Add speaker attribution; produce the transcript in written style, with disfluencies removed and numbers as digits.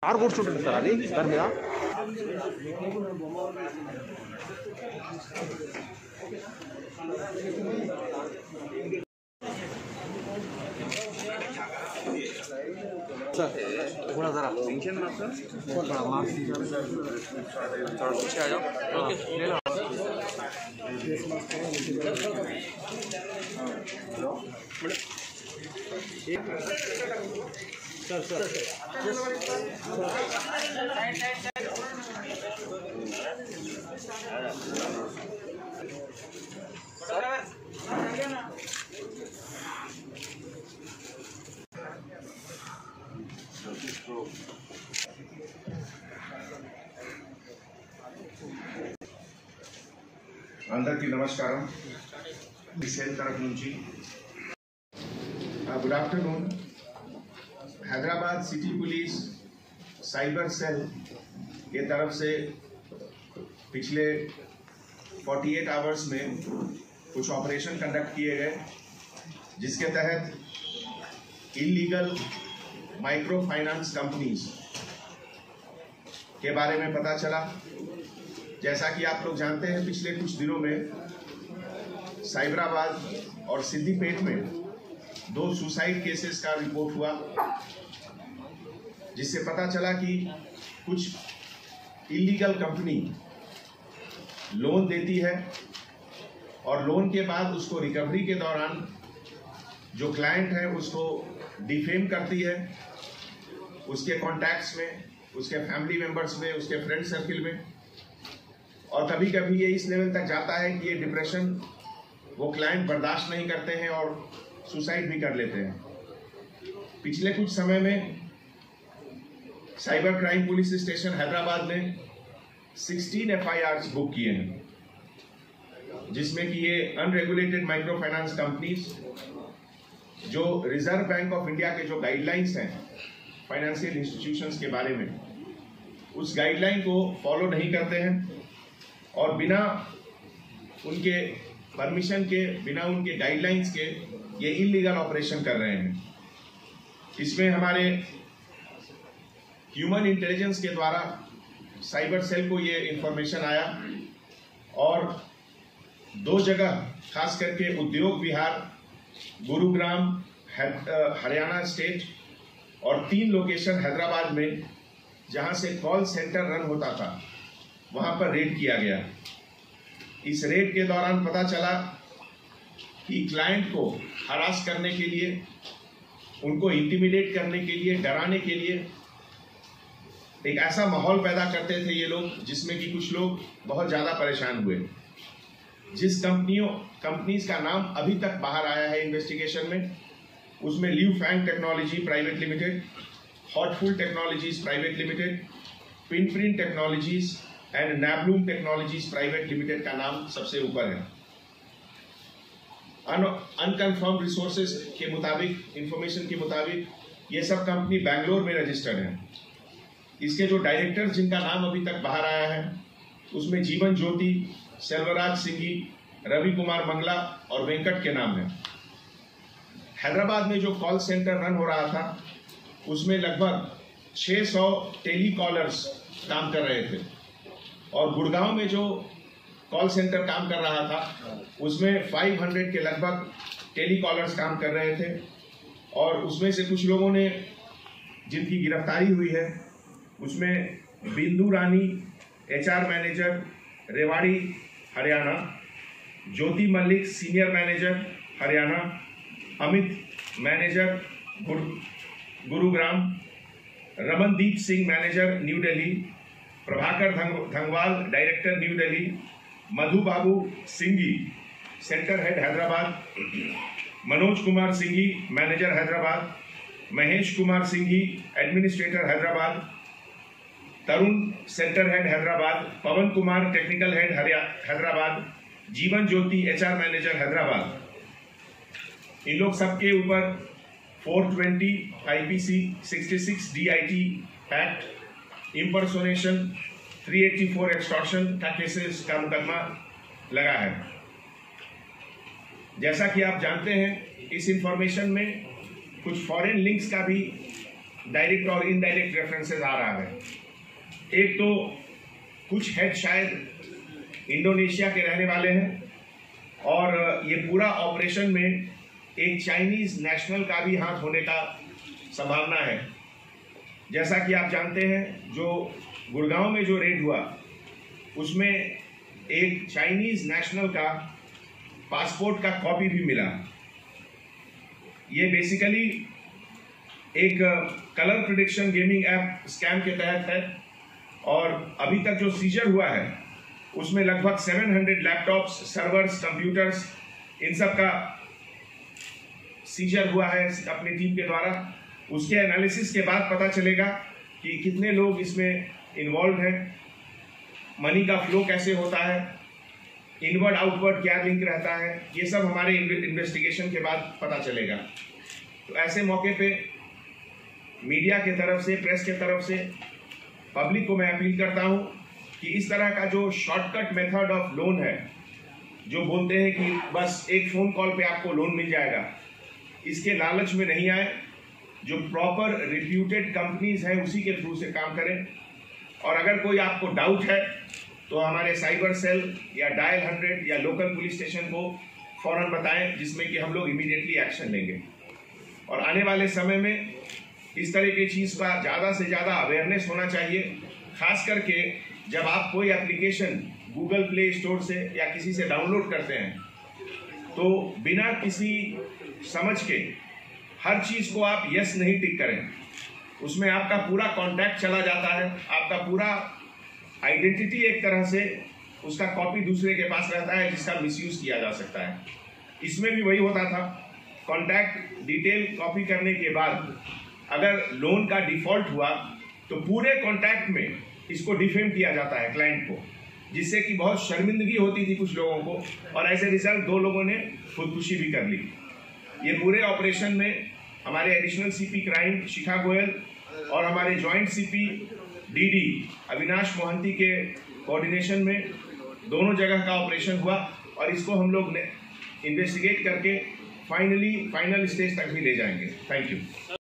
Speaker 1: ఆరు కూర్చుంటుంది సార్ అది దాని మీద सर थोड़ा ज़रा टेंशन मत सर थोड़ा मार्क्स थोड़ा पीछे आ जाओ ओके ले लो सर सर
Speaker 2: అందరికీ నమస్కారం సెల్ తరఫు నుంచి good afternoon Hyderabad city police cyber cell के तरफ से पिछले 48 आवर्स में कुछ ऑपरेशन कंडक्ट किए गए जिसके तहत इलीगल माइक्रो फाइनेंस कंपनीज के बारे में पता चला। जैसा कि आप लोग जानते हैं पिछले कुछ दिनों में साइबराबाद और सिद्दीपेट में 2 सुसाइड केसेस का रिपोर्ट हुआ जिससे पता चला कि कुछ इलीगल कंपनी लोन देती है और लोन के बाद उसको रिकवरी के दौरान जो क्लाइंट है उसको डिफेम करती है, उसके कॉन्टैक्ट्स में, उसके फैमिली मेंबर्स में, उसके फ्रेंड सर्किल में, और कभी कभी ये इस लेवल तक जाता है कि ये डिप्रेशन वो क्लाइंट बर्दाश्त नहीं करते हैं और सुसाइड भी कर लेते हैं। पिछले कुछ समय में cyber crime police station Hyderabad ने 16 FIRs बुक किए हैं जिसमें कि ये अनरेगुलेटेड माइक्रो फाइनेंस कंपनीज जो रिजर्व बैंक ऑफ इंडिया के जो गाइडलाइंस हैं फाइनेंशियल इंस्टीट्यूशंस के बारे में उस गाइडलाइन को फॉलो नहीं करते हैं और बिना उनके परमिशन के, बिना उनके गाइडलाइंस के ये इलीगल ऑपरेशन कर रहे हैं। इसमें हमारे ह्यूमन इंटेलिजेंस के द्वारा साइबर सेल को ये इंफॉर्मेशन आया और 2 जगह खास करके उद्योग विहार, गुरुग्राम हरियाणा स्टेट और 3 लोकेशन हैदराबाद में जहां से कॉल सेंटर रन होता था वहां पर रेड किया गया। इस रेड के दौरान पता चला कि क्लाइंट को हरास करने के लिए, उनको इंटिमिडेट करने के लिए, डराने के लिए एक ऐसा माहौल पैदा करते थे ये लोग जिसमें कि कुछ लोग बहुत ज़्यादा परेशान हुए। जिस कंपनीज का नाम अभी तक बाहर आया है इन्वेस्टिगेशन में उसमें Liu Fang technology private limited, Hotful technologies private limited, Pinprint technologies and Nabloom technologies private limited का नाम सबसे ऊपर है। अनकन्फर्म रिसोर्सेज के मुताबिक, इंफॉर्मेशन के मुताबिक ये सब कंपनी बैंगलोर में रजिस्टर्ड है। इसके जो डायरेक्टर जिनका नाम अभी तक बाहर आया है उसमें जीवन ज्योति, सेल्वराज सिंघी, रवि कुमार मंगला और वेंकट के नाम है। हैदराबाद में जो कॉल सेंटर रन हो रहा था उसमें लगभग 600 टेलीकॉलर्स काम कर रहे थे और गुड़गांव में जो कॉल सेंटर काम कर रहा था उसमें 500 के लगभग टेलीकॉलर्स काम कर रहे थे और उसमें से कुछ लोगों ने जिनकी गिरफ्तारी हुई है उसमें Bindu Rani HR manager Rewari Haryana, Jyoti Mallik senior manager Haryana, Amit manager Gurugram, Ramandeep Singh manager new Delhi, Prabhakar Dhangwal director new Delhi, Madhu Babu Singhi centre head Hyderabad, Manoj Kumar Singhi manager Hyderabad, Mahesh Kumar Singhi administrator Hyderabad, Tarun centre head Hyderabad, Pawan Kumar technical head Hyderabad, Jeevan Jyoti HR manager Hyderabad. इन लोग सबके ऊपर 420 IPC 66 DIT act, impersonation, 384 extortion का केसेस का मुकदमा लगा है। जैसा कि आप जानते हैं इस इंफॉर्मेशन में कुछ फॉरेन लिंक्स का भी डायरेक्ट और इनडायरेक्ट रेफरेंसेस आ रहा है। एक तो कुछ हेड शायद इंडोनेशिया के रहने वाले हैं और ये पूरा ऑपरेशन में एक चाइनीज नेशनल का भी हाथ होने का संभावना है। जैसा कि आप जानते हैं, जो गुड़गांव में जो रेड हुआ उसमें एक चाइनीज नेशनल का पासपोर्ट का कॉपी भी मिला। ये बेसिकली एक colour prediction gaming app scam के तहत है और अभी तक जो सीजर हुआ है उसमें लगभग 700 लैपटॉप्स, सर्वर्स, कंप्यूटर्स, इन सब का सीजर हुआ है अपनी टीम के द्वारा। उसके एनालिसिस के बाद पता चलेगा कि कितने लोग इसमें इन्वॉल्व हैं, मनी का फ्लो कैसे होता है, इनवर्ड आउटवर्ड क्या लिंक रहता है, ये सब हमारे इन्वेस्टिगेशन के बाद पता चलेगा। तो ऐसे मौके पे मीडिया के तरफ से, प्रेस के तरफ से पब्लिक को मैं अपील करता हूं कि इस तरह का जो शॉर्टकट मेथड ऑफ लोन है, जो बोलते हैं कि बस एक फ़ोन कॉल पे आपको लोन मिल जाएगा, इसके लालच में नहीं आए। जो प्रॉपर रिप्यूटेड कंपनीज हैं उसी के थ्रू से काम करें। और अगर कोई आपको डाउट है तो हमारे साइबर सेल या डायल 100 या लोकल पुलिस स्टेशन को फौरन बताएं, जिसमें कि हम लोग इमीडिएटली एक्शन लेंगे। और आने वाले समय में इस तरह की चीज़ का ज़्यादा से ज़्यादा अवेयरनेस होना चाहिए, खास करके जब आप कोई एप्लीकेशन गूगल प्ले स्टोर से या किसी से डाउनलोड करते हैं तो बिना किसी समझ के हर चीज़ को आप यस नहीं टिक करें। उसमें आपका पूरा कॉन्टैक्ट चला जाता है, आपका पूरा आइडेंटिटी एक तरह से उसका कॉपी दूसरे के पास रहता है, जिसका मिसयूज किया जा सकता है। इसमें भी वही होता था, कॉन्टैक्ट डिटेल कॉपी करने के बाद अगर लोन का डिफॉल्ट हुआ तो पूरे कॉन्टैक्ट में इसको डिफेम किया जाता है क्लाइंट को, जिससे कि बहुत शर्मिंदगी होती थी कुछ लोगों को, और एज ए रिजल्ट 2 लोगों ने खुदकुशी भी कर ली। ये पूरे ऑपरेशन में हमारे एडिशनल सीपी क्राइम शिखा गोयल और हमारे joint CP DD Avinash Mohanty के कोऑर्डिनेशन में दोनों जगह का ऑपरेशन हुआ और इसको हम लोग इन्वेस्टिगेट करके फाइनल स्टेज तक भी ले जाएंगे। Thank you.